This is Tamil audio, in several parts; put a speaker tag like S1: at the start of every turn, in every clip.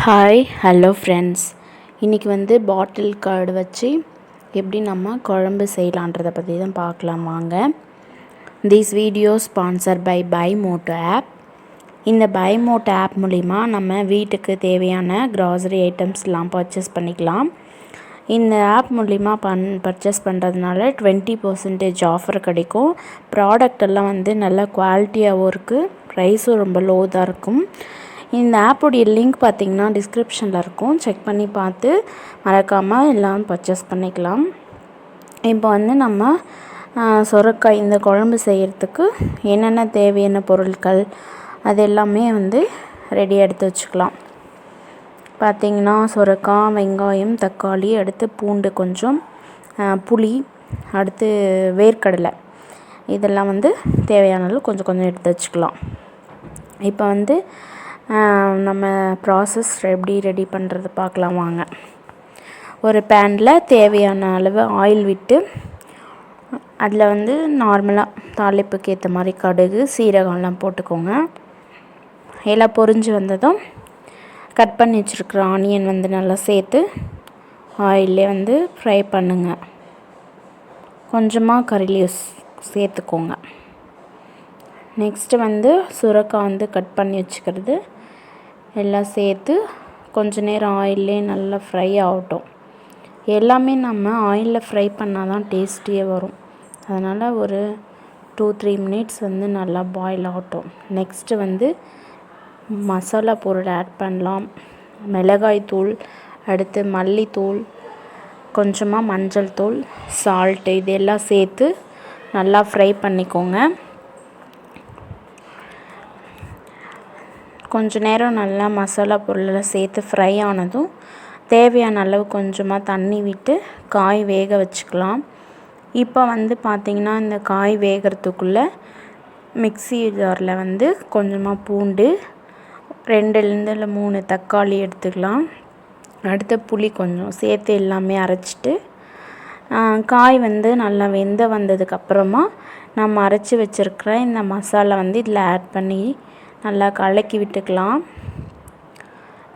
S1: ஹாய் ஹலோ ஃப்ரெண்ட்ஸ், இன்றைக்கி வந்து பாட்டில் கார்டு வச்சு எப்படி நம்ம குழம்பு செய்யலான்றதை பற்றி தான் பார்க்கலாம் வாங்க. This video sponsor by Bymoto app. இந்த பைமோட்டோ ஆப் மூலிமா நம்ம வீட்டுக்கு தேவையான க்ராசரி ஐட்டம்ஸ்லாம் பர்ச்சேஸ் பண்ணிக்கலாம். இந்த ஆப் மூலிமா பர்ச்சேஸ் பண்ணுறதுனால 20% ஆஃபர் கிடைக்கும். ப்ராடக்ட் எல்லாம் வந்து நல்ல குவாலிட்டியாகவும் இருக்குது, ப்ரைஸும் ரொம்ப லோ தான் இருக்கும். இந்த ஆப்புடைய லிங்க் பார்த்திங்கன்னா டிஸ்கிரிப்ஷனில் இருக்கும், செக் பண்ணி பார்த்து மறக்காமல் எல்லாம் பர்ச்சேஸ் பண்ணிக்கலாம். இப்போ வந்து நம்ம சுரைக்காய் இந்த குழம்பு செய்கிறதுக்கு என்னென்ன தேவையான பொருட்கள் அது எல்லாமே வந்து ரெடியாக எடுத்து வச்சுக்கலாம். பார்த்திங்கன்னா சுரைக்காய், வெங்காயம், தக்காளி, அடுத்து பூண்டு கொஞ்சம், புளி, அடுத்து வேர்க்கடலை, இதெல்லாம் வந்து தேவையான அளவு கொஞ்சம் கொஞ்சம் எடுத்து வச்சுக்கலாம். இப்போ வந்து நம்ம ப்ராசஸ் எப்படி ரெடி பண்ணுறது பார்க்கலாம் வாங்க. ஒரு பேனில் தேவையான அளவு ஆயில் விட்டு அதில் வந்து நார்மலாக தாளிப்புக்கு ஏற்ற மாதிரி கடுகு, சீரகம்லாம் போட்டுக்கோங்க. எல்லாம் பொரிஞ்சு வந்ததும் கட் பண்ணி வச்சுருக்கிற ஆனியன் வந்து நல்லா சேர்த்து ஆயிலே வந்து ஃப்ரை பண்ணுங்க. கொஞ்சமாக கறி லீவ்ஸ் சேர்த்துக்கோங்க. நெக்ஸ்ட்டு வந்து சுரைக்காய் வந்து கட் பண்ணி வச்சுக்கிறது எல்லாம் சேர்த்து கொஞ்ச நேரம் ஆயிலே நல்லா ஃப்ரை ஆகட்டும். எல்லாமே நம்ம ஆயிலில் ஃப்ரை பண்ணால் தான் டேஸ்டியே வரும். அதனால் ஒரு 2-3 மினிட்ஸ் வந்து நல்லா பாயில் ஆகட்டும். நெக்ஸ்ட்டு வந்து மசாலா பொருள் ஆட் பண்ணலாம். மிளகாய் தூள், அடுத்து மல்லித்தூள், கொஞ்சமாக மஞ்சள் தூள், சால்ட்டு, இதெல்லாம் சேர்த்து நல்லா ஃப்ரை பண்ணிக்கோங்க. கொஞ்சம் நேரம் நல்லா மசாலா பொருளெல்லாம் சேர்த்து ஃப்ரை ஆனதும் தேவையான அளவு கொஞ்சமாக தண்ணி விட்டு காய் வேக வச்சுக்கலாம். இப்போ வந்து பார்த்திங்கன்னா இந்த காய் வேகிறதுக்குள்ளே மிக்ஸி ஜாரில் வந்து கொஞ்சமாக பூண்டு, 2-3 தக்காளி எடுத்துக்கலாம். அடுத்து புளி கொஞ்சம் சேர்த்து எல்லாமே அரைச்சிட்டு காய் வந்து நல்லா வந்ததுக்கப்புறமா நம்ம அரைச்சி வச்சுருக்கிற இந்த மசாலா வந்து இதில் ஆட் பண்ணி நல்லா கலக்கி விட்டுக்கலாம்.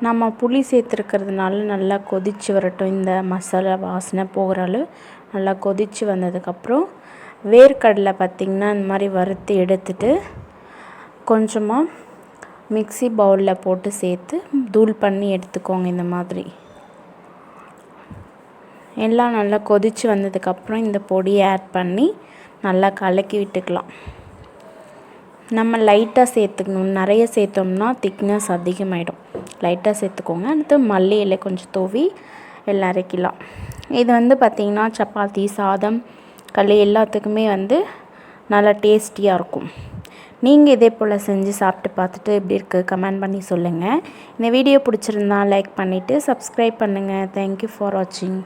S1: நம்ம புளி சேர்த்துருக்கிறதுனால நல்லா கொதித்து வரட்டும். இந்த மசாலா வாசனை போகிற அளவு நல்லா கொதித்து வந்ததுக்கப்புறம் வேர்க்கடலை பார்த்திங்கன்னா இந்த மாதிரி வறுத்து எடுத்துட்டு கொஞ்சமாக மிக்ஸி பவுலில் போட்டு சேர்த்து தூள் பண்ணி எடுத்துக்கோங்க. இந்த மாதிரி எல்லாம் நல்லா கொதித்து வந்ததுக்கப்புறம் இந்த பொடியை ஆட் பண்ணி நல்லா கலக்கி விட்டுக்கலாம். நம்ம லைட்டாக சேர்த்துக்கணும், நிறைய சேர்த்தோம்னா திக்னஸ் அதிகமாகிடும். லைட்டாக சேர்த்துக்கோங்க. அடுத்து மல்லி இலை கொஞ்சம் தூவி எல்லாம் அரைக்கலாம். இது வந்து பார்த்திங்கன்னா சப்பாத்தி, சாதம், களி எல்லாத்துக்குமே வந்து நல்லா டேஸ்டியாக இருக்கும். நீங்கள் இதே போல் செஞ்சு சாப்பிட்டு பார்த்துட்டு எப்படி இருக்குது கமெண்ட் பண்ணி சொல்லுங்கள். இந்த வீடியோ பிடிச்சிருந்தா லைக் பண்ணிவிட்டு சப்ஸ்கிரைப் பண்ணுங்கள். தேங்க்யூ ஃபார் வாட்சிங்.